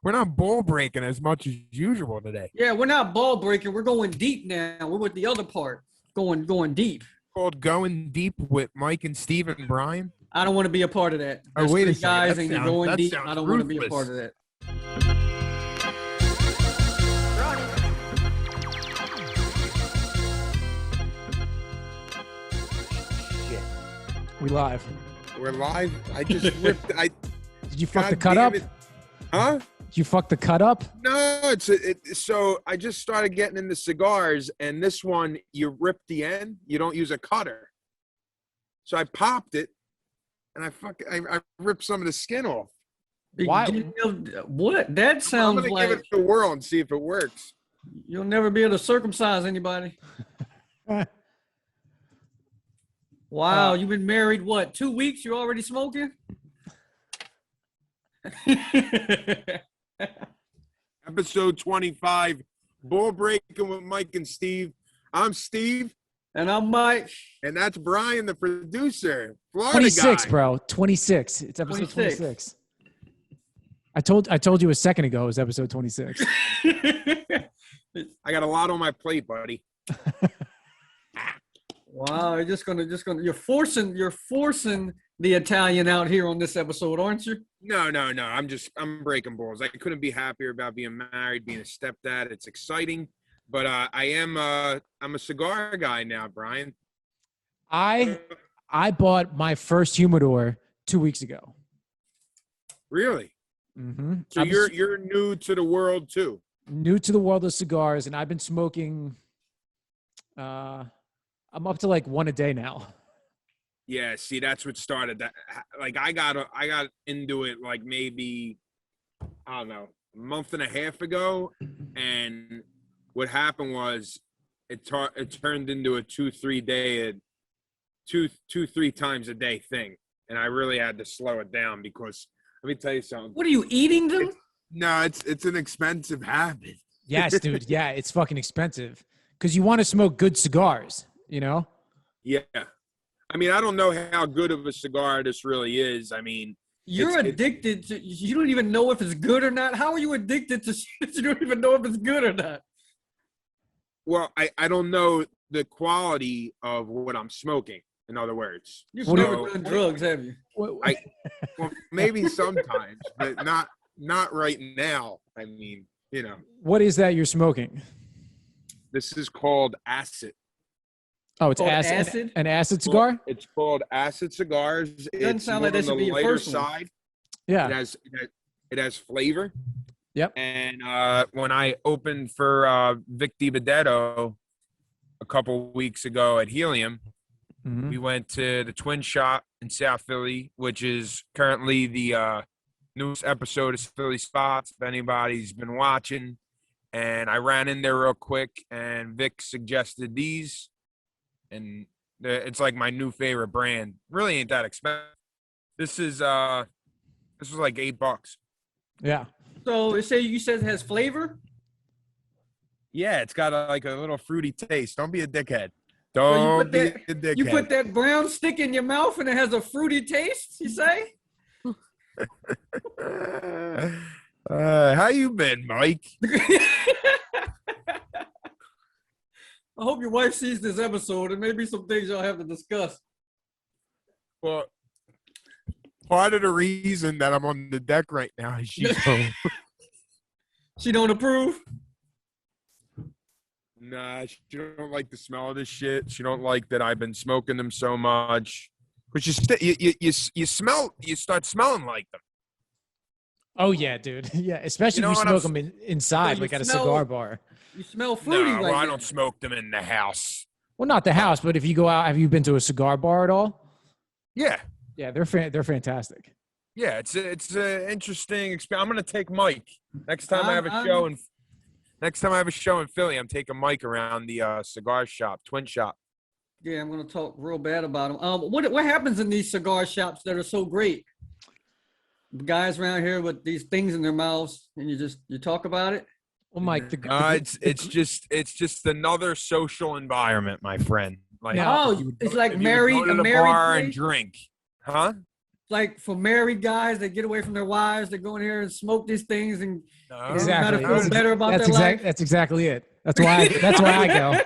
We're not ball breaking as much as usual today. Yeah, we're not ball breaking. We're going deep now. We're with the other part. Going deep. Called Going Deep with Mike and Steve and Brian. I don't want to be a part of that. Oh, wait a three guys second. and you're going deep. Sounds I don't want to be a ruthless. part of that. Shit. We live. We're live. I just ripped. Did you fuck God the cut damn up? it. Huh? Did you fuck the cut up? No, so I just started getting into cigars, and this one you rip the end. You don't use a cutter. So I popped it, and I ripped some of the skin off. Why? What? That I'm sounds gonna like give it a whirl and see if it works. you'll never be able to circumcise anybody. Wow, you've been married, what, 2 weeks? You're already smoking? Episode 25, Bull Breaking with Mike and Steve. I'm Steve. And I'm Mike. And that's Brian, the producer. Florida 26, guy. bro. 26. It's episode 26. 26. I told you a second ago it was episode 26. I got a lot on my plate, buddy. Wow, you're forcing the Italian out here on this episode, aren't you? No. I'm breaking balls. I couldn't be happier about being married, being a stepdad. It's exciting. But I'm a cigar guy now, Brian. I bought my first humidor 2 weeks ago. Really? Mm-hmm. So you're new to the world too. New to the world of cigars, and I've been smoking. I'm up to like one a day now. Yeah, see, that's what started that. Like I got into it like maybe, I don't know, a month and a half ago, and what happened was it turned into a 2-3 times a day thing, and I really had to slow it down because let me tell you something. What are you eating them? It's an expensive habit. Yes, dude. Yeah, it's fucking expensive because you want to smoke good cigars, you know? Yeah. I mean, I don't know how good of a cigar this really is. I mean, You're addicted to, you don't even know if it's good or not. How are you addicted to shit you don't even know if it's good or not? well, I don't know the quality of what I'm smoking, in other words. You've So, never done drugs, have you? well, maybe sometimes, but not right now. I mean, you know, What is that you're smoking? this is called acid. Oh, it's Called acid. acid? An acid cigar? It's called acid cigars. It's sound more like that on should the be your lighter first one. side. Yeah. It has flavor. Yep. And when I opened for Vic DiBenedetto a couple weeks ago at Helium, Mhm. we went to the Twin Shop in South Philly, which is currently the newest episode of Philly Spots, if anybody's been watching. And I ran in there real quick, and Vic suggested these. And it's like my new favorite brand. Really ain't that expensive. This was like $8. Yeah. So you said it has flavor? Yeah, it's got like a little fruity taste. Don't be a dickhead. So Don't be a dickhead. you put that brown stick in your mouth and it has a fruity taste, you say? How you been, Mike? I hope your wife sees this episode and maybe some things y'all have to discuss. Well, part of the reason that I'm on the deck right now is she's home. She don't approve? Nah, she don't like the smell of this shit. She don't like that I've been smoking them so much. But you start smelling like them. Oh, yeah, dude. Yeah, especially You know if you what I'm smoke them inside, you like at a smell- cigar bar. You smell fruity No, right well, I now. don't smoke them in the house. Well, not the house, but if you go out, have you been to a cigar bar at all? Yeah. Yeah, they're fantastic. Yeah, it's an interesting experience. I'm gonna take Mike next time I have a show in. Next time I have a show in Philly, I'm taking Mike around the cigar shop, Twin Shop. Yeah, I'm gonna talk real bad about them. What happens in these cigar shops that are so great? Guys around here with these things in their mouths, and you talk about it. Well, Mike, It's just another social environment, my friend. Like Yeah. Oh, you would it's go- like if you would go to a the married bar place? and drink, huh? like for married guys that get away from their wives, they go in here and smoke these things and No. Exactly. try to feel better about their life. That's exactly it. That's why I go.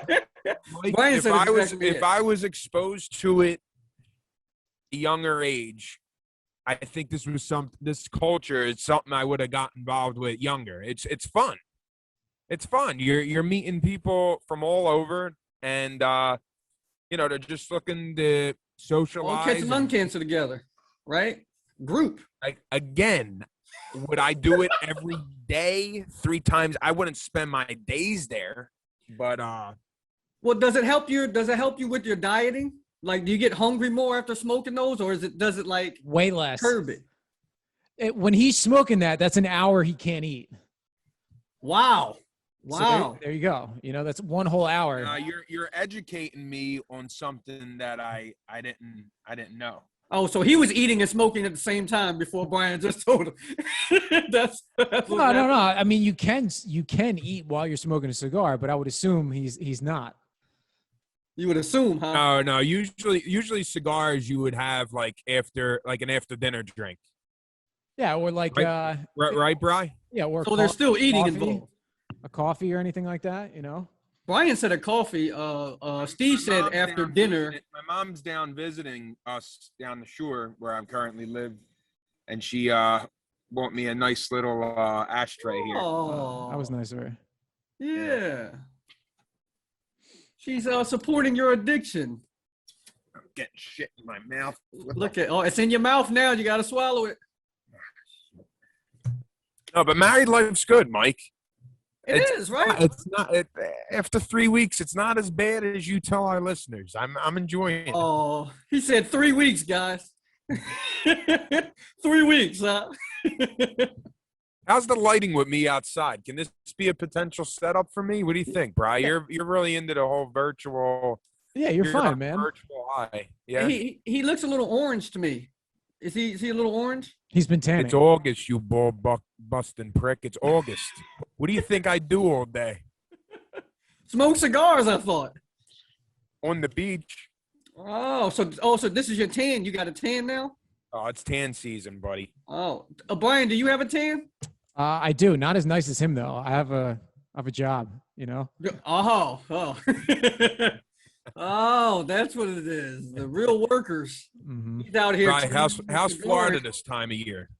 Mike, Brian if said I was exactly if it. I was exposed to it at a younger age, I think this culture is something I would have got involved with younger. It's fun. It's fun. You're meeting people from all over, and they're just looking to All socialize. catch lung cancer together, right? Group. Again, would I do it every day, 3 times? I wouldn't spend my days there, but Well, does it help you? Does it help you with your dieting? Like, do you get hungry more after smoking those, or does it like Way less. curb it? When he's smoking that's an hour he can't eat. Wow. So Wow. there you go. That's one whole hour. you're educating me on something that I didn't know. Oh, so he was eating and smoking at the same time before Brian just told him. that's what No. I mean, you can eat while you're smoking a cigar, but I would assume he's not. You would assume, huh? No. Usually cigars you would have like an after dinner drink. Yeah, or like Right, Bri? yeah, or So there's still eating coffee, involved. a coffee or anything like that. Brian said a coffee. Steve said mom's after down dinner. visiting- My mom's down visiting us down the shore where I currently live, and she bought me a nice little ashtray here. Oh, That was nice of her. Yeah. She's supporting your addiction. I'm getting shit in my mouth. Look at it's in your mouth now. You got to swallow it. No, but married life's good, Mike. It is, right? It's not. After 3 weeks, it's not as bad as you tell our listeners. I'm enjoying it. Oh, he said 3 weeks, guys. 3 weeks, huh? How's the lighting with me outside? Can this be a potential setup for me? What do you think, Bri? You're really into the whole virtual. Yeah, you're fine, on man. Virtual high. Yeah. He looks a little orange to me. Is he a little orange? He's been tanning. It's August, you ball busting prick. It's August. What do you think I do all day? Smoke cigars, I thought. On the beach. Oh, so this is your tan. You got a tan now? Oh, it's tan season, buddy. Oh, Brian, do you have a tan? I do. Not as nice as him though. I have a job. Oh. Oh, that's what it is. The real workers. Mm-hmm. He's out here. Right, how's Florida this time of year?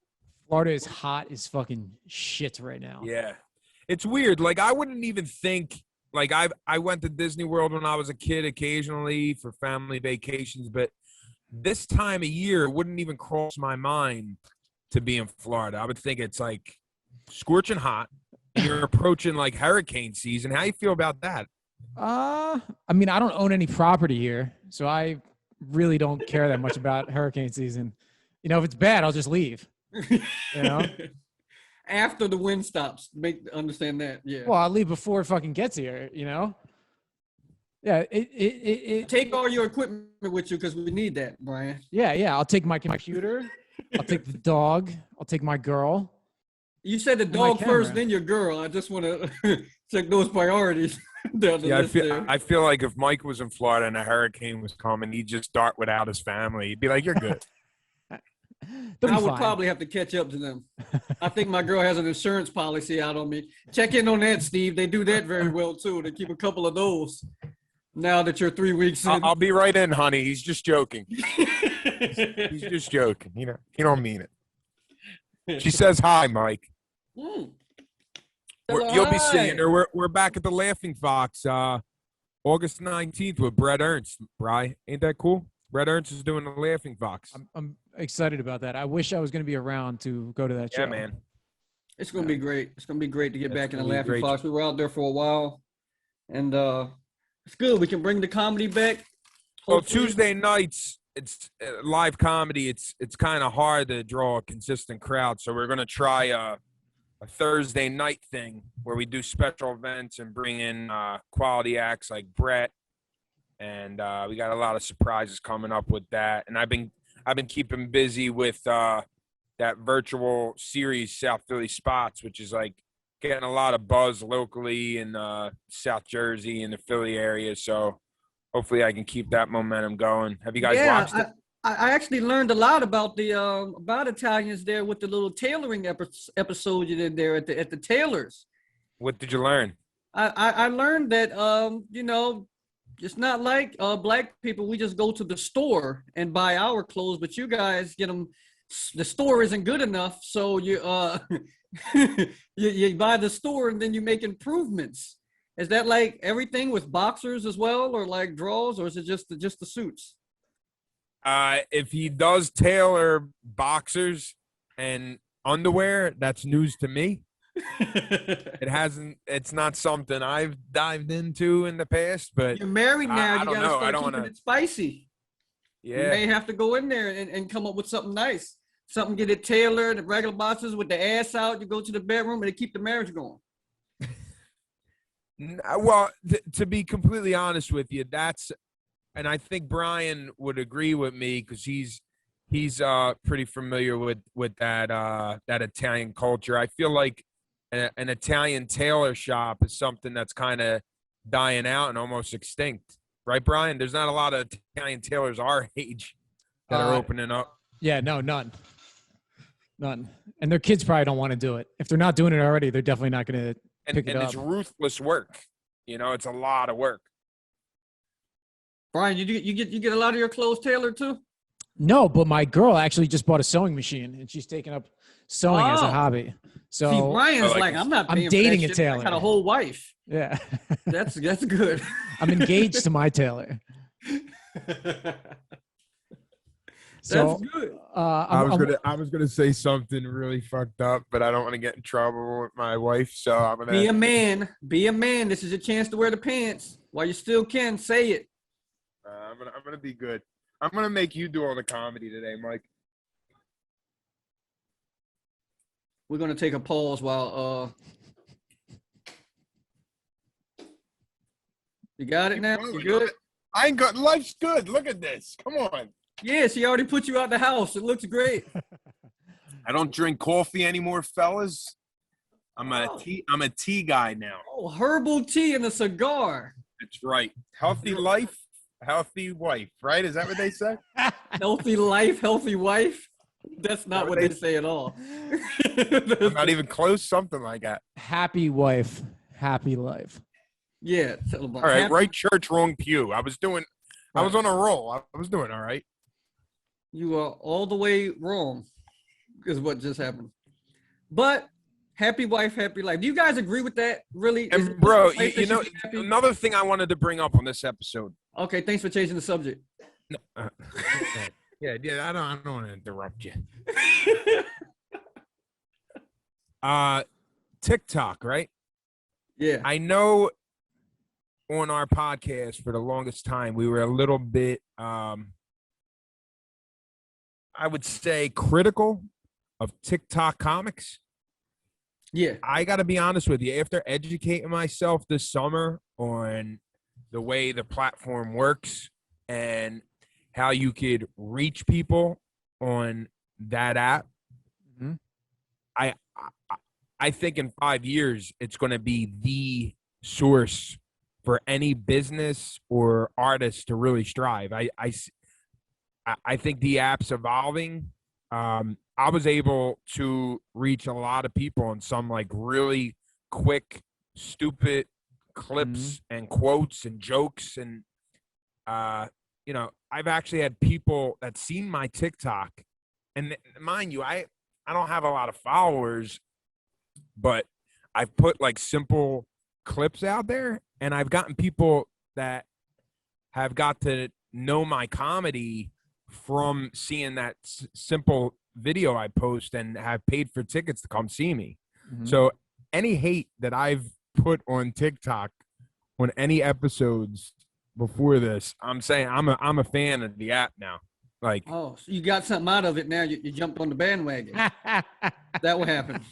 Florida is hot as fucking shit right now. Yeah. It's weird. Like, I wouldn't even think, like, I went to Disney World when I was a kid occasionally for family vacations, but this time of year it wouldn't even cross my mind to be in Florida. I would think it's like scorching hot. And you're approaching like hurricane season. How you feel about that? I mean, I don't own any property here, so I really don't care that much about hurricane season. If it's bad, I'll just leave. After the wind stops, understand that. Yeah. Well, I'll leave before it fucking gets here. Yeah. It Take all your equipment with you because we need that, Brian. Yeah. I'll take my computer. I'll take the dog. I'll take my girl. You said the dog first, then your girl. I just want to check those priorities. Yeah, I feel like if Mike was in Florida and a hurricane was coming, he'd just dart without his family. He'd be like, "You're good." I would probably have to catch up to them. I think my girl has an insurance policy out on me. Check in on that, Steve. They do that very well too. They keep a couple of those. Now that you're 3 weeks in, I'll be right in, honey. He's just joking. He's just joking. He don't mean it. She says hi, Mike. You'll be seeing her. We're back at the Laughing Fox, August 19th with Brett Ernst. Bri, ain't that cool? Brett Ernst is doing the Laughing Fox. I'm excited about that. I wish I was going to be around to go to that show. Yeah, man. It's going to be great. It's going to be great to get back in the Laughing great. Fox. We were out there for a while, and it's good. We can bring the comedy back. Well, Hopefully. Tuesday nights, it's live comedy. It's kind of hard to draw a consistent crowd, so we're going to try a Thursday night thing where we do special events and bring in quality acts like Brett, and we got a lot of surprises coming up with that. And I've been keeping busy with that virtual series South Philly Spots, which is like getting a lot of buzz locally in South Jersey and the Philly area. So hopefully I can keep that momentum going. Have you guys watched it? I actually learned a lot about the about Italians there with the little tailoring episode you did there at the tailors. What did you learn? I learned that you know, it's not like black people. We just go to the store and buy our clothes, but you guys get them. The store isn't good enough, so you you buy the store and then you make improvements. Is that like everything with boxers as well, or like drawers, or is it just the suits? If he does tailor boxers and underwear, that's news to me. It's not something I've dived into in the past, but you're married now. You gotta start keeping it spicy. Yeah. You may have to go in there and come up with something nice. Something, get it tailored, the regular boxers with the ass out. You go to the bedroom and they keep the marriage going. Well, to be completely honest with you, and I think Brian would agree with me because he's pretty familiar with that Italian culture. I feel like an Italian tailor shop is something that's kind of dying out and almost extinct, right, Brian? There's not a lot of Italian tailors our age that are opening up. Yeah, no, none. And their kids probably don't want to do it. If they're not doing it already, they're definitely not going to pick it up. And it's ruthless work. You know, it's a lot of work. Brian, you get a lot of your clothes tailored too? No, but my girl actually just bought a sewing machine and she's taking up sewing as a hobby. So see, Brian's I'm dating a tailor. I got a whole wife. Yeah. That's good. I'm engaged to my tailor. So, that's good. I was gonna say something really fucked up, but I don't want to get in trouble with my wife, so I'm gonna be a man. Be a man. This is your chance to wear the pants while you still can. Say it. I'm gonna be good. I'm gonna make you do all the comedy today, Mike. We're gonna take a pause while you got it now? You good? I ain't got life's good. Look at this. Come on. Yeah, she already put you out the house. It looks great. I don't drink coffee anymore, fellas. I'm a tea guy now. Oh, herbal tea and a cigar. That's right. Healthy life, healthy wife, right? Is that what they say? Healthy life, healthy wife. That's not what they say at all. I'm not even close. Something like that. Happy wife, happy life. Yeah. All right. Right church, wrong pew. I was on a roll. I was doing all right. You are all the way wrong is what just happened. But happy wife, happy life. Do you guys agree with that? Really? And bro, you know, another thing I wanted to bring up on this episode. Okay, thanks for changing the subject. No, yeah, I don't want to interrupt you. TikTok, right? Yeah. I know on our podcast for the longest time, we were a little bit, I would say, critical of TikTok comics. Yeah. I got to be honest with you. After educating myself this summer on the way the platform works and how you could reach people on that app, mm-hmm. I think in 5 years, it's going to be the source for any business or artist to really strive. I think the app's evolving. I was able to reach a lot of people on some like really quick, stupid clips and quotes and jokes. And, you know, I've actually had people that seen my TikTok, and mind you, I don't have a lot of followers, but I've put like simple clips out there, and I've gotten people that have got to know my comedy from seeing that simple video I post and have paid for tickets to come see me. Mm-hmm. So any hate that I've put on TikTok on any episodes before this, I'm saying I'm a fan of the app now. Like, oh, so you got something out of it now. You jumped on the bandwagon. That what happened.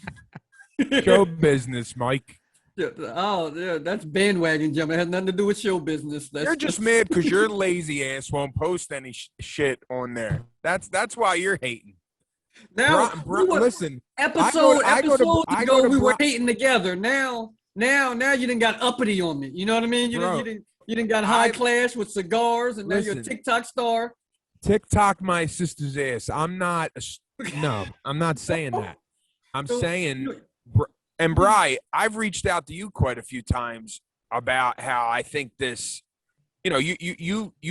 Show business, Mike. Oh, yeah, that's bandwagon jumping. It has nothing to do with show business. You're just mad because your lazy ass won't post any shit on there. That's why you're hating. Now, listen. Episodes ago, we were hating together. Now you didn't got uppity on me. You know what I mean? You didn't got high class with cigars, and now you're a TikTok star. TikTok my sister's ass. I'm not saying that. I'm saying, and Bri, I've reached out to you quite a few times about how I think this, you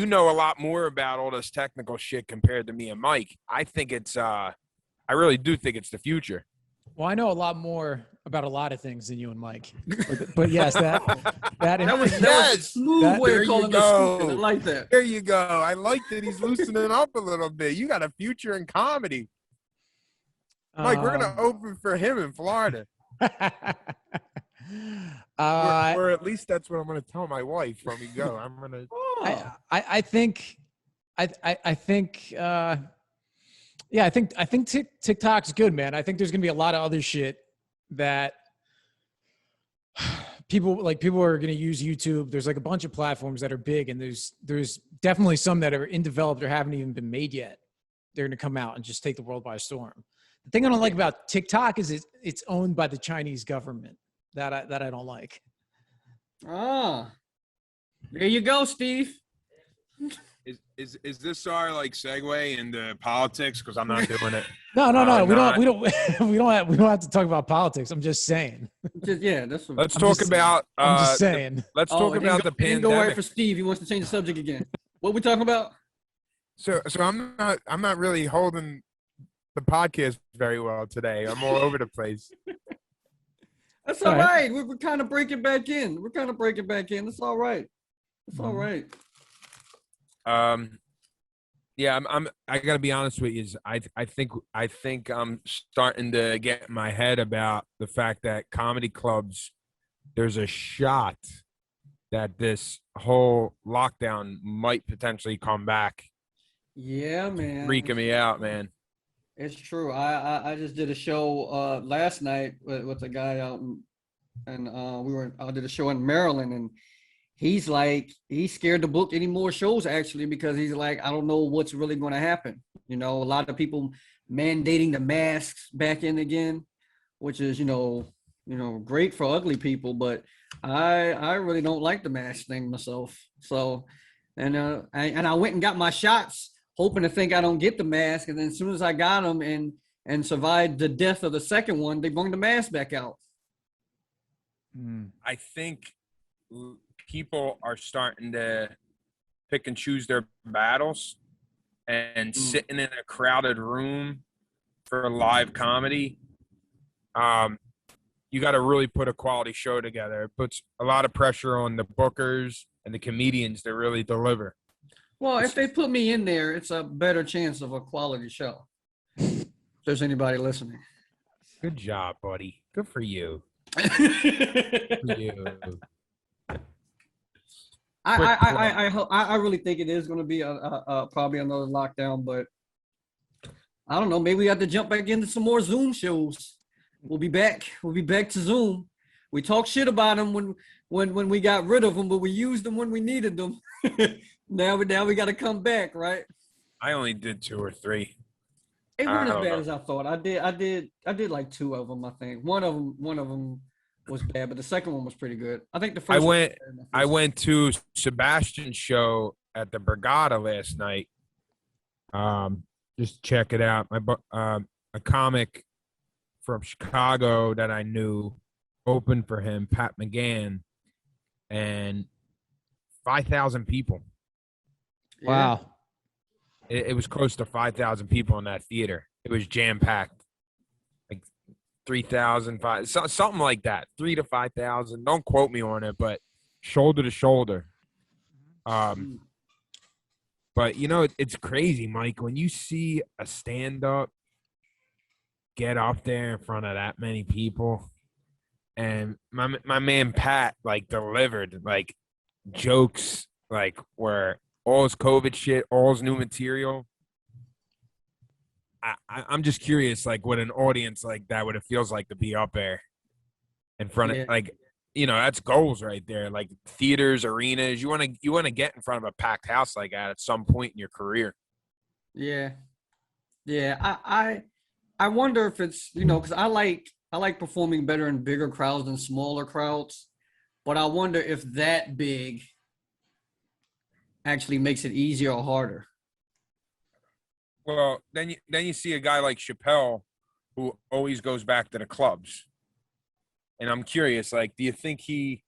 know a lot more about all this technical shit compared to me and Mike. I think it's I really do think it's the future. Well, I know a lot more about a lot of things than you and Mike. But yes, that was a smooth way of calling the stupid. I like that. There you go. I like that he's loosening up a little bit. You got a future in comedy. Mike, we're gonna open for him in Florida. Or at least that's what I'm gonna tell my wife when we go. I'm gonna. I think TikTok's good, man. I think there's gonna be a lot of other shit that people are gonna use YouTube. There's like a bunch of platforms that are big, and there's definitely some that are undeveloped or haven't even been made yet. They're gonna come out and just take the world by storm. The thing I don't like about TikTok is it's owned by the Chinese government. That I don't like. Ah, there you go, Steve. Is this our like segue into politics? Because I'm not doing it. No. We don't have to talk about politics. I'm just saying. Let's talk about. I'm just saying. Let's talk about the pandemic. Go right for Steve. He wants to change the subject again. What are we talking about? So I'm not really holding the podcast very well today. I'm all over the place. That's all right. We're kind of breaking back in. That's all right. That's all right. Yeah, I gotta be honest with you. I think I'm starting to get in my head about the fact that comedy clubs, there's a shot that this whole lockdown might potentially come back. Yeah, man. Freaking me out, man. It's true. I just did a show last night with a guy out and I did a show in Maryland, and he's scared to book any more shows actually, because he's like, I don't know what's really going to happen. A lot of people mandating the masks back in again, which is great for ugly people, but I really don't like the mask thing myself. So and I went and got my shots, hoping to think I don't get the mask, and then as soon as I got them and survived the death of the second one, they brought the mask back out. I think people are starting to pick and choose their battles, and sitting in a crowded room for live comedy, you got to really put a quality show together. It puts a lot of pressure on the bookers and the comedians to really deliver. Well, if they put me in there, it's a better chance of a quality show. If there's anybody listening. Good job, buddy. Good for you. Good for you. I really think it is going to be probably another lockdown, but I don't know. Maybe we have to jump back into some more Zoom shows. We'll be back. We'll be back to Zoom. We talked shit about them when we got rid of them, but we used them when we needed them. Now we got to come back, right? I only did 2 or 3. It wasn't as bad as I thought. I did like 2 of them. I think one of them was bad, but the second one was pretty good. I think the first. I went to Sebastian's show at the Brigada last night. Just check it out. A comic from Chicago that I knew opened for him, Pat McGann, and 5,000 people. Wow. It was close to 5,000 people in that theater. It was jam-packed. Like 3,000, something like that. 3,000 to 5,000. Don't quote me on it, but shoulder to shoulder. But, it's crazy, Mike. When you see a stand-up get up there in front of that many people, and my man Pat, delivered, jokes, where all his COVID shit, all his new material. I'm just curious, what an audience like that, what it feels like to be up there in front of, that's goals right there. Theaters, arenas, you want to get in front of a packed house like that at some point in your career. Yeah. I wonder if it's, because I like performing better in bigger crowds than smaller crowds, but I wonder if that big actually makes it easier or harder. Well, then you see a guy like Chappelle who always goes back to the clubs. And I'm curious, like, do you think he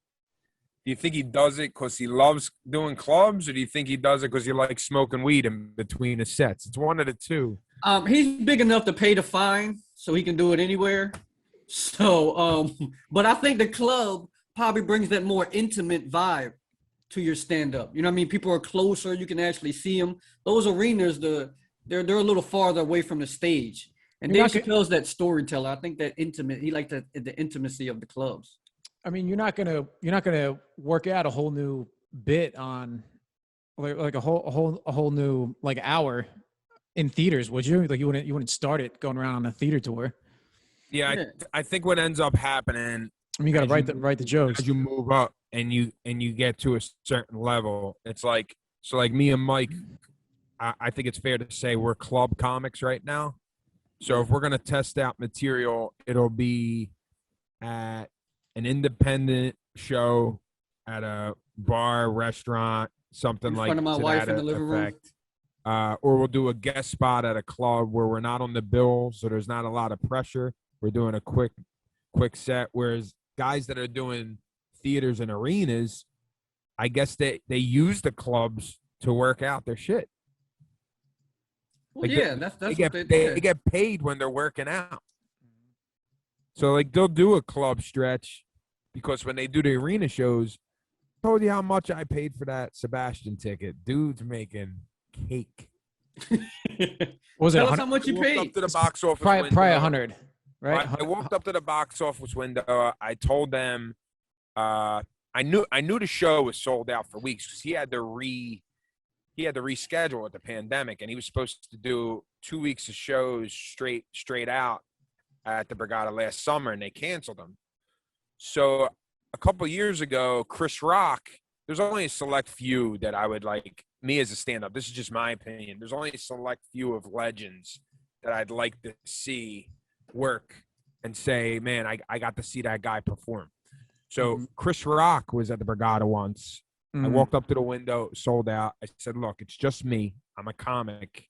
does it because he loves doing clubs, or do you think he does it because he likes smoking weed in between his sets? It's one of the two. He's big enough to pay the fine, so he can do it anywhere. So, but I think the club probably brings that more intimate vibe to your stand-up. You know what I mean? People are closer. You can actually see them. Those arenas, they're a little farther away from the stage. And Dave Chappelle's that storyteller. I think that intimate. He liked the intimacy of the clubs. I mean, you're not gonna work out a whole new bit on like a whole new like hour in theaters, would you? Like you wouldn't start it going around on a theater tour. Yeah, I think what ends up happening. I mean, you got to write the jokes as you move up and you get to a certain level. It's like me and Mike. I think it's fair to say we're club comics right now. So if we're gonna test out material, it'll be at an independent show at a bar, restaurant, something like that. In front of my wife in the living room. Or we'll do a guest spot at a club where we're not on the bill, so there's not a lot of pressure. We're doing a quick set. Whereas guys that are doing theaters and arenas, I guess they use the clubs to work out their shit. Well, like that's they get paid when they're working out. So like they'll do a club stretch because when they do the arena shows, I told you how much I paid for that Sebastian ticket. Dude's making cake. Was it? Tell us how much you paid. Up to the box office probably 100, right? I walked up to the box office window. I told them I knew the show was sold out for weeks because he had to reschedule with the pandemic, and he was supposed to do 2 weeks of shows straight out at the Borgata last summer, and they canceled them. So a couple years ago, Chris Rock, there's only a select few that I would like, me as a stand-up, this is just my opinion, there's only a select few of legends that I'd like to see work and say, man, I got to see that guy perform. So Chris Rock was at the Borgata once. I walked up to the window, sold out. I said, look, it's just me. I'm a comic.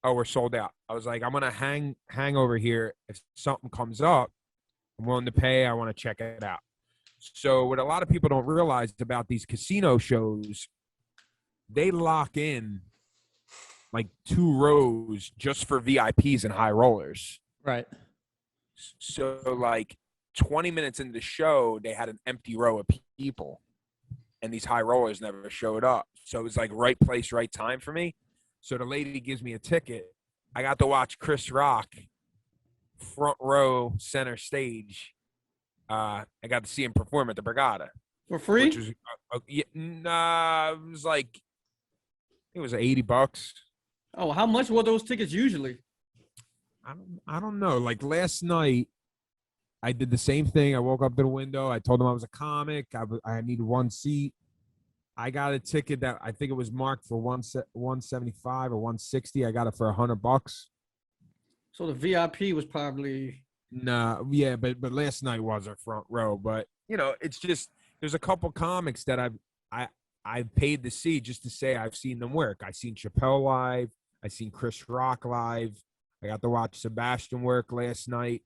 Oh, we're sold out. I was like, I'm going to hang over here. If something comes up, I'm willing to pay. I want to check it out. So what a lot of people don't realize about these casino shows, they lock in like 2 rows just for VIPs and high rollers. Right. So like 20 minutes into the show, they had an empty row of people. And these high rollers never showed up. So it was like right place, right time for me. So the lady gives me a ticket. I got to watch Chris Rock, front row, center stage. I got to see him perform at the Borgata. For free? Which was, it was like, it was $80. Oh, how much were those tickets usually? I don't know. Like last night, I did the same thing. I woke up to the window. I told them I was a comic. I needed one seat. I got a ticket that I think it was marked for 175 or 160. I got it for $100. So the VIP was probably yeah, but last night was a front row. But you know, it's just there's a couple comics that I've paid to see just to say I've seen them work. I seen Chappelle live. I seen Chris Rock live. I got to watch Sebastian work last night.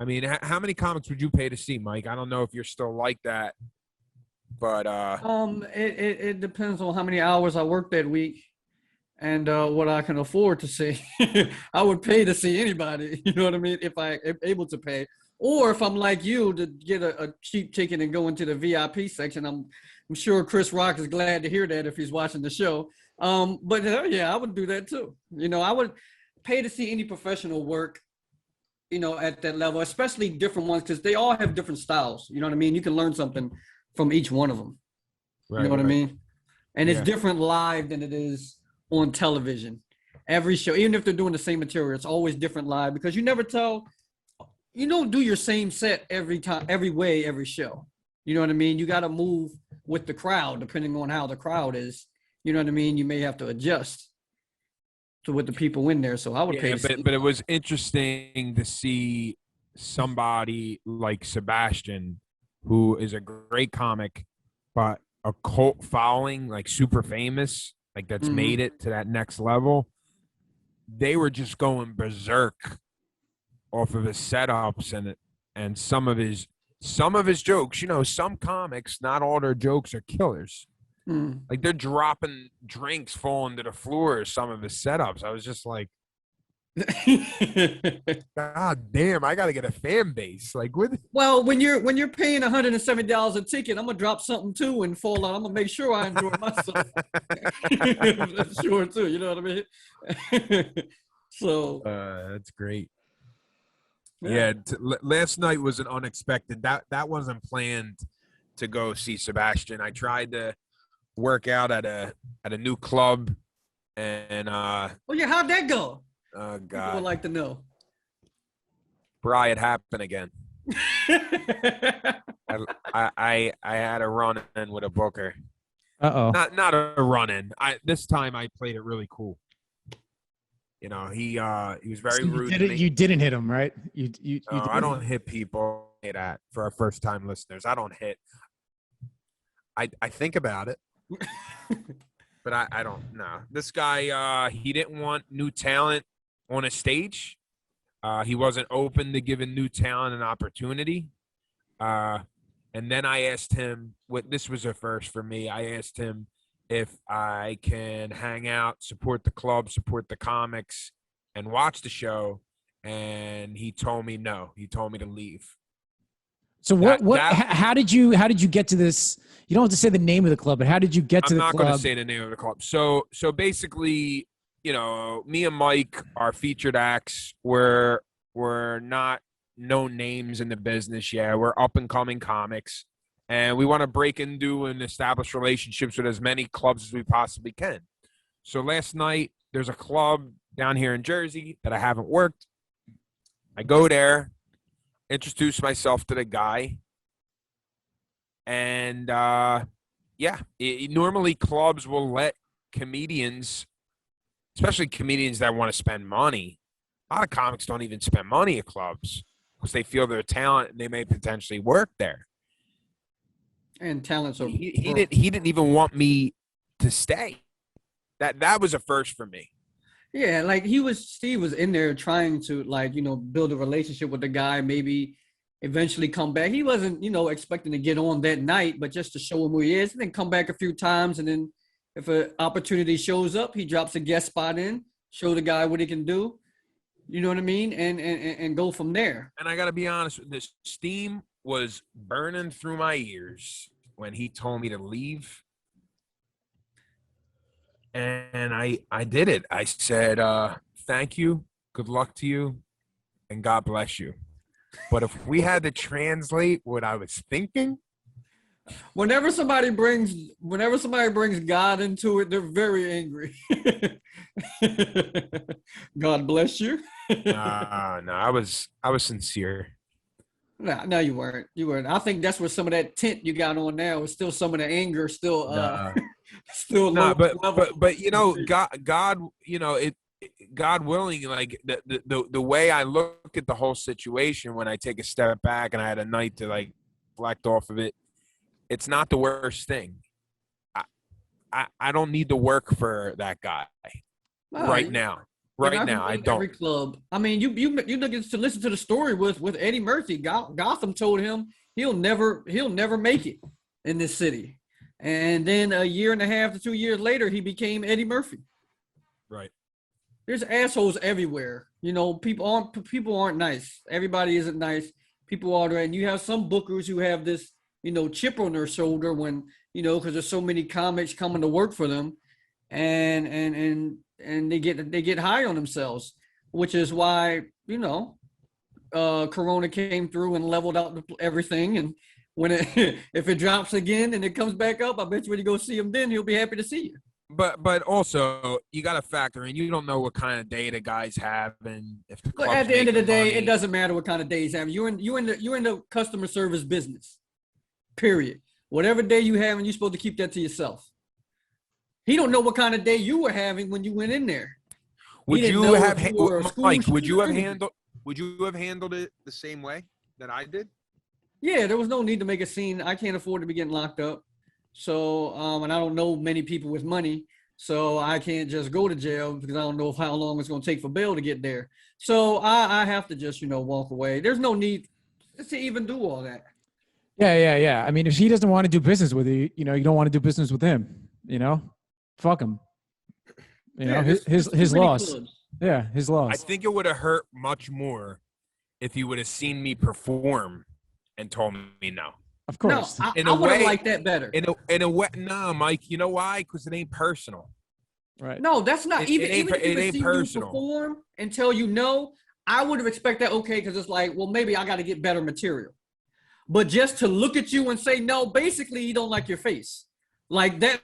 I mean, how many comics would you pay to see, Mike? I don't know if you're still like that, but it depends on how many hours I work that week and what I can afford to see. I would pay to see anybody, you know what I mean, if I am able to pay. Or if I'm like you, to get a cheap ticket and go into the VIP section. I'm sure Chris Rock is glad to hear that if he's watching the show. But yeah, I would do that too. You know, I would pay to see any professional work, you know, at that level, especially different ones, because they all have different styles. You know what I mean? You can learn something from each one of them. Right, you know what I mean? And it's different live than it is on television. Every show, even if they're doing the same material, it's always different live because you never tell, you don't do your same set every time, every way, every show. You know what I mean? You got to move with the crowd, depending on how the crowd is. You know what I mean? You may have to adjust to what the people in there. So I would pay. But it was interesting to see somebody like Sebastian, who is a great comic, but a cult following, like super famous, like that's made it to that next level. they were just going berserk off of his setups and some of his jokes. You know, some comics, not all their jokes are killers. Like they're dropping drinks falling to the floor. Some of his setups, I was just like, God damn, I gotta get a fan base. Like with well, when you're paying $170 a ticket, I'm gonna drop something too and fall out. I'm gonna make sure I enjoy myself. Sure too, you know what I mean? So that's great. Yeah, last night was an unexpected. That wasn't planned to go see Sebastian. I tried to work out at a new club, and oh yeah, how'd that go? Oh God, people would like to know. Bri, it happened again. I had a run in with a booker. Not a run in. This time I played it really cool. You know, he was very rude to me. You didn't hit him, right? You I don't hit people. That for our first time listeners, I don't hit. I think about it. But I don't know. This guy, he didn't want new talent on a stage. He wasn't open to giving new talent an opportunity. And then I asked him, this was a first for me. I asked him if I can hang out, support the club, support the comics, and watch the show. And he told me no. He told me to leave. So how did you get to this? You don't have to say the name of the club, but how did you get to the club? I'm not going to say the name of the club. So basically, you know, me and Mike are featured acts. We're not known names in the business yet. We're up and coming comics, and we want to break into and establish relationships with as many clubs as we possibly can. So last night, there's a club down here in Jersey that I haven't worked. I go there, introduce myself to the guy, and normally clubs will let comedians, especially comedians that want to spend money. A lot of comics don't even spend money at clubs because they feel their talent and they may potentially work there. And talents are he didn't even want me to stay. That was a first for me. Yeah, like Steve was in there trying to, like, you know, build a relationship with the guy, maybe eventually come back. He wasn't, you know, expecting to get on that night, but just to show him who he is, and then come back a few times. And then if an opportunity shows up, he drops a guest spot in, show the guy what he can do. You know what I mean? And go from there. And I got to be honest with this. Steam was burning through my ears when he told me to leave. And I did it. I said, thank you, good luck to you, and God bless you. But if we had to translate what I was thinking. Whenever somebody brings God into it, they're very angry. God bless you. No, I was sincere. No, you weren't. You weren't. I think that's where some of that tint you got on now is still some of the anger still still low. But you know, God, you know, God willing, like the way I look at the whole situation when I take a step back and I had a night to like reflect off of it, it's not the worst thing. I don't need to work for that guy right now. Right now, I don't. Every club. I mean, you look to listen to the story with Eddie Murphy. Gotham told him he'll never make it in this city, and then a year and a half to 2 years later, he became Eddie Murphy. Right. There's assholes everywhere. You know, people aren't nice. Everybody isn't nice. People are there, and you have some bookers who have this, you know, chip on their shoulder when, you know, because there's so many comics coming to work for them, and they get high on themselves, which is why, you know, Corona came through and leveled out everything. And when if it drops again and it comes back up, I bet you when you go see him, then he'll be happy to see you. But also you got to factor in, you don't know what kind of day the guys have, and if the but at the end of the day, it doesn't matter what kind of day he's having. You're in the customer service business. Period. Whatever day you have, and you're supposed to keep that to yourself. He don't know what kind of day you were having when you went in there. Would you have, Mike? Would you have handled it the same way that I did? Yeah, there was no need to make a scene. I can't afford to be getting locked up. So, and I don't know many people with money. So I can't just go to jail because I don't know how long it's going to take for bail to get there. So I have to just, walk away. There's no need to even do all that. Yeah. I mean, if he doesn't want to do business with you, you don't want to do business with him, fuck him. His loss. Clubs. Yeah, his loss. I think it would have hurt much more if he would have seen me perform and told me no. Of course. No, I would have liked that better. In a way, no, Mike. You know why? Because it ain't personal. Right. No, that's not even if it ain't see personal. You perform and tell you no. I would have expected that, okay, because it's like, well, maybe I got to get better material. But just to look at you and say no, basically, you don't like your face, like that.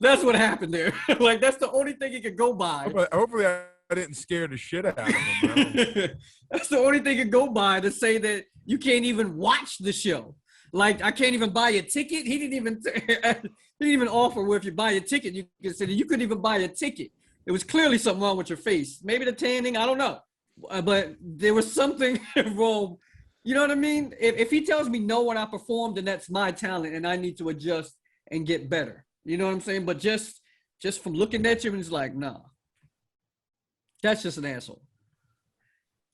That's what happened there. Like that's the only thing he could go by. Hopefully, I didn't scare the shit out of him. That's the only thing he could go by to say that you can't even watch the show. Like I can't even buy a ticket. He didn't even offer where if you buy a ticket, you consider you couldn't even buy a ticket. It was clearly something wrong with your face. Maybe the tanning, I don't know, but there was something wrong. You know what I mean? If he tells me no when I perform, then that's my talent, and I need to adjust and get better. You know what I'm saying? But just from looking at you, it's like, nah, that's just an asshole.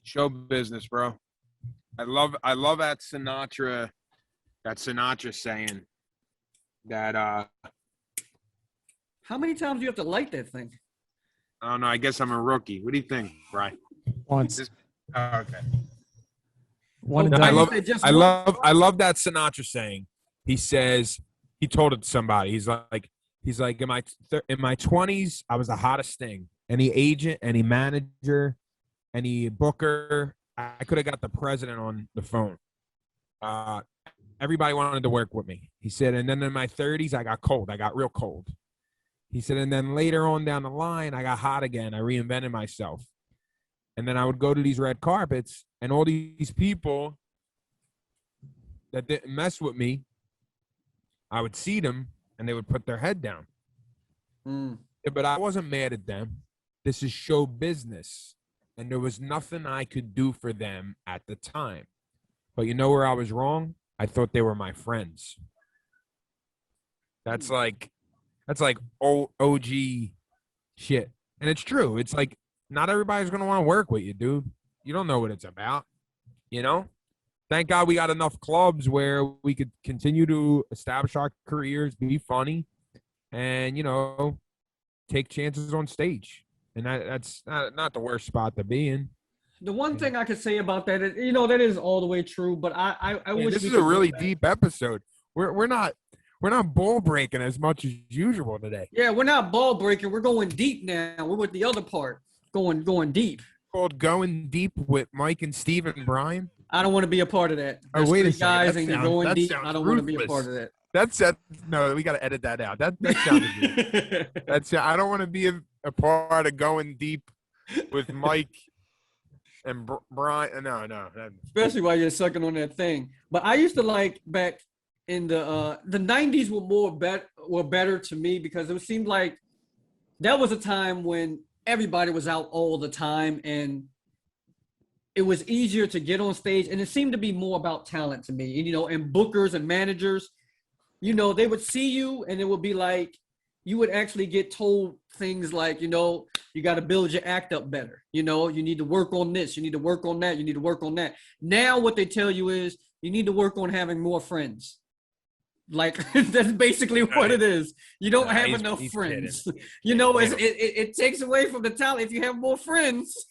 Show business, bro. I love that Sinatra saying that. How many times do you have to light that thing? I don't know. I guess I'm a rookie. What do you think, Brian? Once. Okay. One No, and I done. love that Sinatra saying. He says he told it to somebody. He's like in my 20s, I was the hottest thing. Any agent, any manager, any booker, I could have got the president on the phone. Everybody wanted to work with me. He said, and then in my 30s, I got cold. I got real cold. He said, and then later on down the line, I got hot again. I reinvented myself. And then I would go to these red carpets, and all these people that didn't mess with me, I would see them, and they would put their head down. But I wasn't mad at them. This is show business, and there was nothing I could do for them at the time. But you know where I was wrong? I thought they were my friends. That's like OG shit. And it's true. It's like, not everybody's going to want to work with you, dude. You don't know what it's about, Thank God we got enough clubs where we could continue to establish our careers, be funny, and, take chances on stage. And that's not the worst spot to be in. The one thing I could say about that is, that is all the way true, but I wish this is a really deep episode. We're not ball breaking as much as usual today. Yeah, we're not ball breaking. We're going deep now. We're with the other part, going deep. Called Going Deep with Mike and Steve and Brian. I don't want to be a part of that. There's wait a second. Guys, and you're going deep. I don't want to be a part of that. No, we got to edit that out. That sounded good. I don't want to be a part of Going Deep with Mike and Brian. No. Especially while you're sucking on that thing. But I used to like back in the 90s were better to me because it seemed like that was a time when everybody was out all the time and it was easier to get on stage, and it seemed to be more about talent to me. And bookers and managers, they would see you and it would be like you would actually get told things like, you got to build your act up better. You need to work on this. You need to work on that. You need to work on that. Now what they tell you is you need to work on having more friends. Like that's basically what it is. You don't have enough friends. It takes away from the talent. If you have more friends,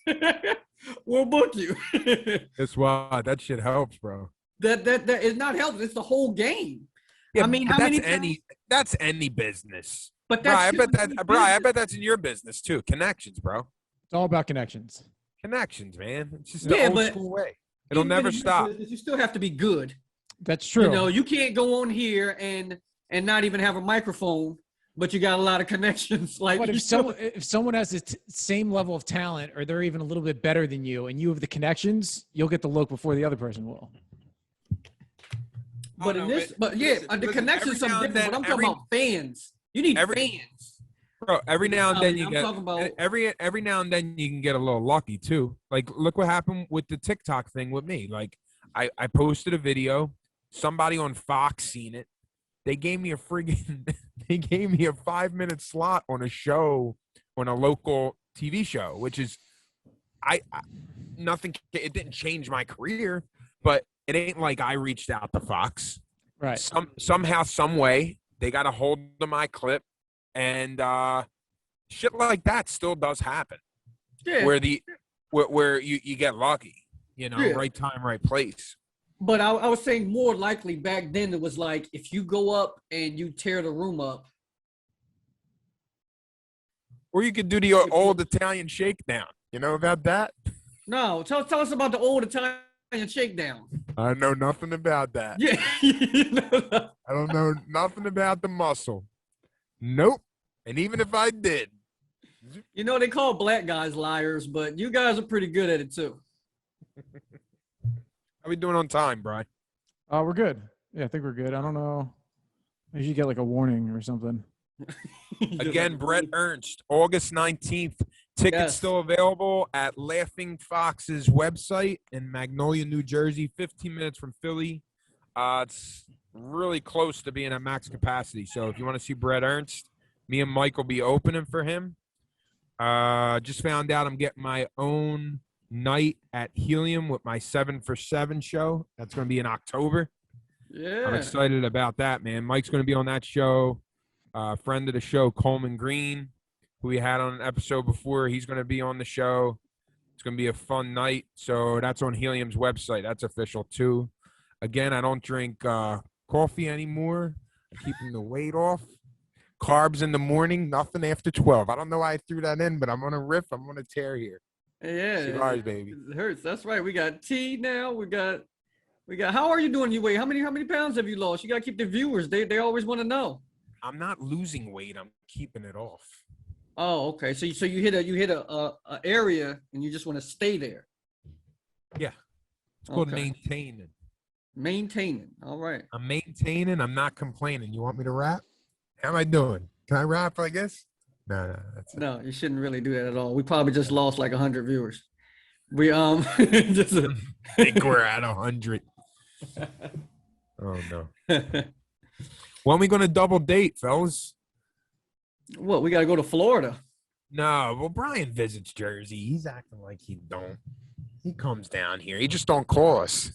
we'll book you. That's why that shit helps, bro. That is not helping. It's the whole game. Yeah, I mean, how many times? That's any business. But I bet that's in your business too. Connections, bro. It's all about connections. Connections, man. It's just the old school way. It'll never stop. You still have to be good. That's true. You can't go on here and not even have a microphone, but you got a lot of connections. Like, but if someone has the same level of talent, or they're even a little bit better than you, and you have the connections, you'll get the look before the other person will. But the connections something different. But I'm talking about fans. You need fans. Bro, every now and then every now and then you can get a little lucky too. Like, look what happened with the TikTok thing with me. Like, I posted a video. Somebody on Fox seen it. They gave me a friggin' they gave me a 5-minute slot on a show, on a local TV show, which is, nothing. It didn't change my career, but it ain't like I reached out to Fox. Right. Somehow, some way, they got a hold of my clip, and shit like that still does happen. Yeah. Where you get lucky, right time, right place. But I was saying more likely back then it was like if you go up and you tear the room up. Or you could do the old Italian shakedown. You know about that? No, tell us about the old Italian shakedown. I know nothing about that. Yeah. I don't know nothing about the muscle. Nope. And even if I did. They call black guys liars, but you guys are pretty good at it too. How we doing on time, Brian? We're good. Yeah, I think we're good. I don't know. Maybe you get like a warning or something. Again, Brett Ernst, August 19th. Tickets still available at Laughing Fox's website in Magnolia, New Jersey, 15 minutes from Philly. It's really close to being at max capacity. So if you want to see Brett Ernst, me and Mike will be opening for him. Just found out I'm getting my own night at Helium with my 7 for 7 show. That's going to be in October. Yeah. I'm excited about that, man. Mike's going to be on that show. Friend of the show, Coleman Green, who we had on an episode before, he's going to be on the show. It's going to be a fun night. So that's on Helium's website. That's official too. Again, I don't drink coffee anymore. I'm keeping the weight off. Carbs in the morning, nothing after 12. I don't know why I threw that in, but I'm on a riff. I'm on a tear here. Yeah, cigars, baby. It hurts. That's right. We got tea now. We got. How are you doing? You weight? How many pounds have you lost? You got to keep the viewers. They always want to know. I'm not losing weight. I'm keeping it off. Oh, okay. So you hit a area and you just want to stay there. Yeah, it's called maintaining. Maintaining. All right. I'm maintaining. I'm not complaining. You want me to rap? How am I doing? Can I rap? I guess. No, that's no. You shouldn't really do that at all. We probably just lost like 100 viewers. We I think we're at 100. Oh no. When are we gonna double date, fellas? What? We gotta go to Florida. No, well, Brian visits Jersey. He's acting like he don't. He comes down here. He just don't call us.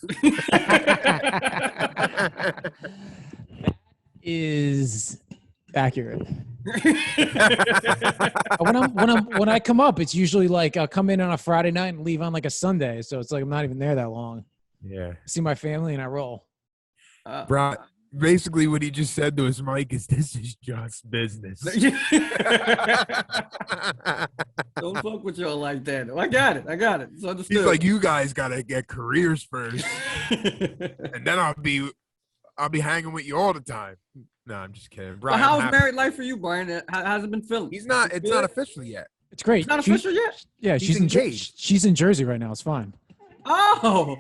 That is accurate. when I come up, it's usually like I'll come in on a Friday night and leave on like a Sunday. So it's like I'm not even there that long. Yeah. See my family and I roll. Bro, basically what he just said to us, Mike, is this is just business. Don't fuck with y'all like that. I got it. It's understood. He's like, you guys gotta get careers first, and then I'll be hanging with you all the time. No, I'm just kidding. Brian, how's married life for you, Brian? How's it been feeling? It's not official yet. It's great. It's not official yet? Yeah, she's engaged. She's in Jersey right now. It's fine. Oh.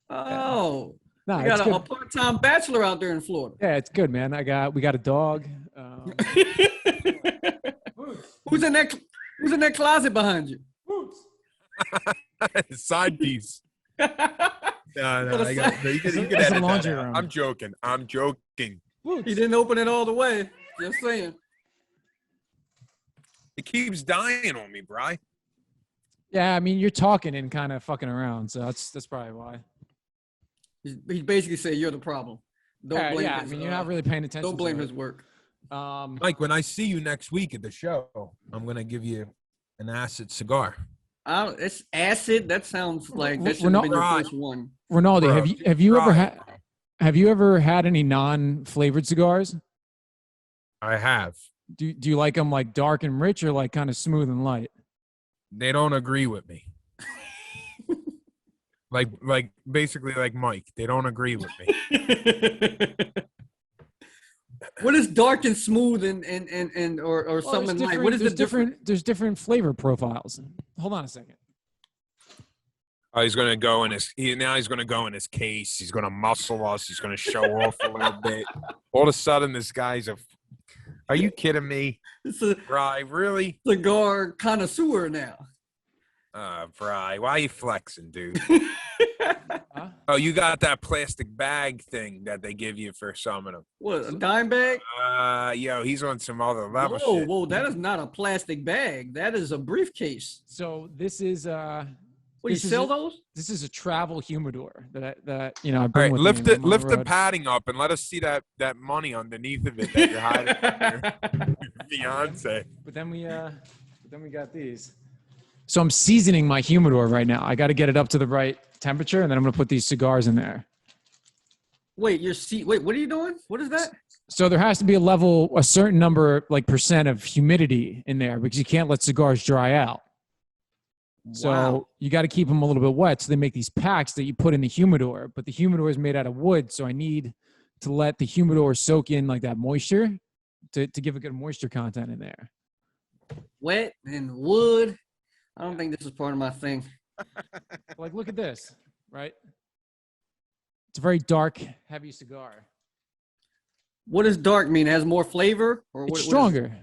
No, you got a part-time bachelor out there in Florida. Yeah, it's good, man. We got a dog. Who's in that closet behind you? Side piece. No, you can That's edit a laundry that out. room. I'm joking. He didn't open it all the way. Just saying. It keeps dying on me, Bri. Yeah, I mean, you're talking and kind of fucking around, so that's probably why. He basically said you're the problem. Don't blame his, I mean, you're not really paying attention. Don't blame his work. Mike, when I see you next week at the show, I'm gonna give you an acid cigar. It's acid. That sounds like that should have been your first one. Rinaldi, have you ever had any non-flavored cigars? I have. Do you like them like dark and rich or like kind of smooth and light? They don't agree with me. like basically like Mike. They don't agree with me. What is dark and smooth and or something like? What is the difference? There's different flavor profiles. Hold on a second. Oh, he's gonna go in his. He's gonna go in his case. He's gonna muscle us. He's gonna show off a little bit. All of a sudden, this guy's a. Are you kidding me? Bri, really? Cigar connoisseur now. Bri, why are you flexing, dude? Huh? Oh, you got that plastic bag thing that they give you for some of them. What, a dime bag? Yo, he's on some other level Whoa, shit. whoa, that is not a plastic bag. That is a briefcase. So this is What, you sell those? This is a travel humidor that I All bring right, with lift me it, on the lift the road. padding up, and let us see that money underneath of it that you're hiding from your fiance. But then we got these. So I'm seasoning my humidor right now. I got to get it up to the right temperature, and then I'm gonna put these cigars in there. Wait, wait, what are you doing? What is that? So there has to be a certain number, like percent of humidity in there because you can't let cigars dry out. So Wow. you got to keep them a little bit wet. So they make these packs that you put in the humidor, but the humidor is made out of wood. So I need to let the humidor soak in like that moisture to give a good moisture content in there. Wet and wood. I don't think this is part of my thing. Like, look at this, right? It's a very dark, heavy cigar. What does dark mean? It has more flavor? Or It's stronger.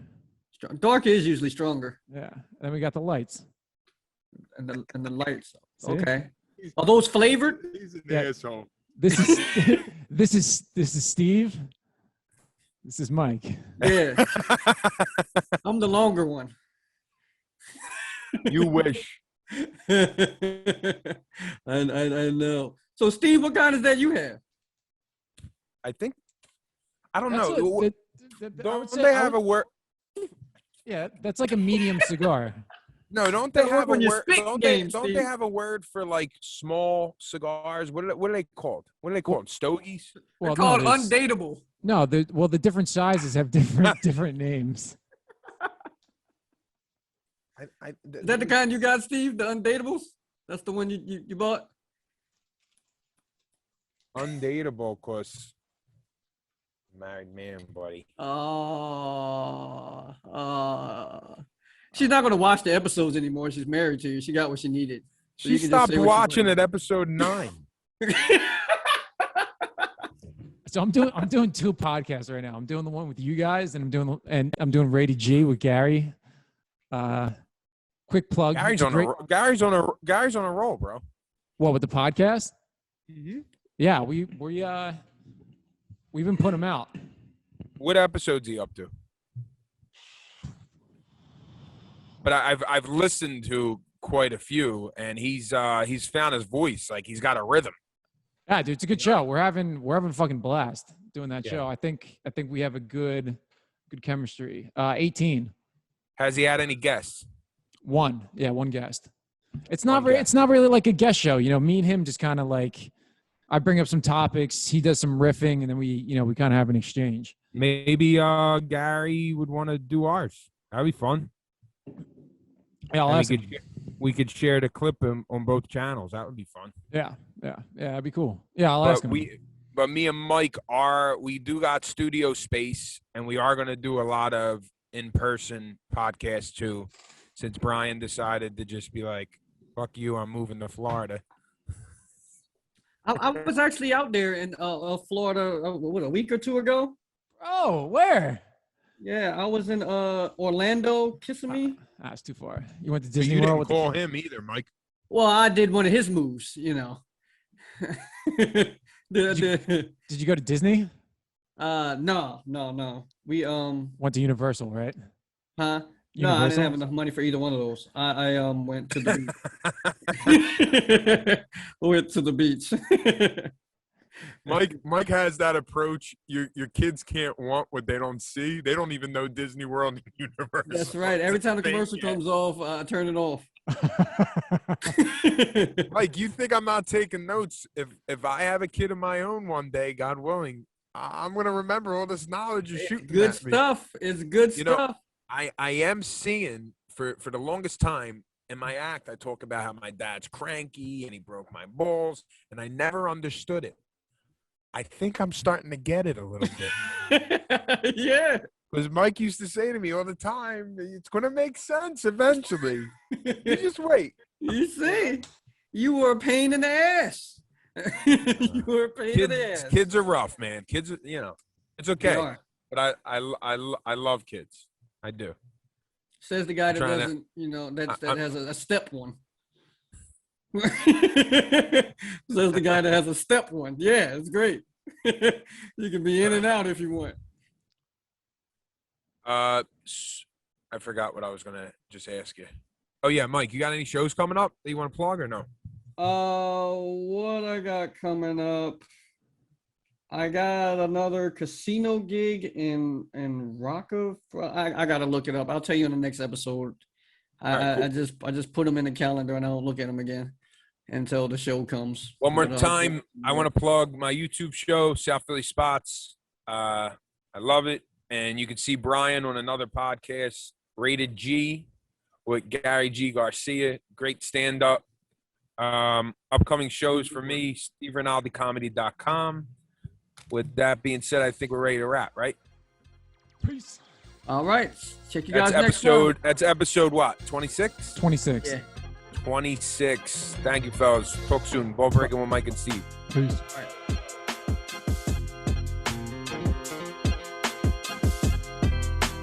Dark is usually stronger. Yeah. And then we got the lights. And the lights. See? Okay. Are those flavored? He's an Yeah. asshole. This is this is Steve. This is Mike. Yeah. I'm the longer one. You wish. I know. So Steve, what kind is that you have? I think. I don't That's know. I would Don't say- they I have would- a word? Yeah, that's like a medium cigar. No, don't they Gotta work have a on your word? spit Don't game, they Steve. have a word for like small cigars? What are they called? What are they called? Stogies? They're Well, called no, there's- undateable. No, the different sizes have different names. Is that the kind you got, Steve? The undatables? That's the one you bought? Undateable, cause married man, buddy. She's not gonna watch the episodes anymore. She's married to you. She got what she needed. So She you can just stopped say what you watching want. at episode 9. So I'm doing 2 podcasts right now. I'm doing the one with you guys, and I'm doing Rated G with Gary. Quick plug. Gary's It's a great- Gary's on a roll, bro. What, with the podcast? Mm-hmm. Yeah, we've been putting them out. What episode's he up to? But I've listened to quite a few, and he's found his voice. Like, he's got a rhythm. Yeah, dude, it's a good show. We're having a fucking blast doing that Yeah. show. I think we have a good chemistry. 18. Has he had any guests? One guest. It's One not very. guest. It's not really like a guest show. You know, me and him just kind of like, I bring up some topics, he does some riffing, and then we kind of have an exchange. Maybe Gary would want to do ours. That'd be fun. Yeah, I'll And ask him. we could share the clip on both channels. That would be fun. Yeah, that'd be cool. Yeah, I'll ask him. But me and Mike we do got studio space, and we are going to do a lot of in-person podcasts too, since Brian decided to just be like, fuck you, I'm moving to Florida. I was actually out there in Florida, a week or two ago. Oh, where? Yeah, I was in Orlando, Kissimmee. That's too far. You went to So Disney you World didn't with call him either, Mike. Well, I did one of his moves, you know. Did you go to Disney? No. We Went to Universal, right? huh? No, I Universal? didn't have enough money for either one of those. I went to the beach. Went to the beach. Mike has that approach. Your kids can't want what they don't see. They don't even know Disney World and Universal. That's right. Every time the They commercial get- comes off, I turn it off. Mike, you think I'm not taking notes? If I have a kid of my own one day, God willing, I'm gonna remember all this knowledge you're shooting Good at me. stuff. It's good You know, stuff. I am seeing for the longest time in my act, I talk about how my dad's cranky and he broke my balls, and I never understood it. I think I'm starting to get it a little bit. Yeah. Because Mike used to say to me all the time, it's going to make sense eventually. You just wait. You see, you were a pain in the ass. You were a pain in the ass. Kids are rough, man. Kids, it's They okay. are. But I love kids. I do. Says the guy that Trying to- doesn't, that has a step one. Says the guy that has a step one. Yeah, it's great. You can be in and out if you want. I forgot what I was gonna just ask you. Oh yeah, Mike, you got any shows coming up that you want to plug or no? What I got coming up? I got another casino gig in Rocca. I gotta look it up. I'll tell you in the next episode. I just put them in the calendar and I don't look at them again until the show comes. One more time, I want to plug my YouTube show, South Philly Spots. I love it, and you can see Brian on another podcast, Rated G, with Gary G. Garcia. Great stand-up. Upcoming shows for me, SteveRinaldiComedy.com. With that being said, I think we're ready to wrap, right? Peace. All right. Check you guys next time. That's episode what? 26? 26. Yeah. 26. Thank you, fellas. Talk soon. Ball breaking with Mike and Steve. Peace. All right.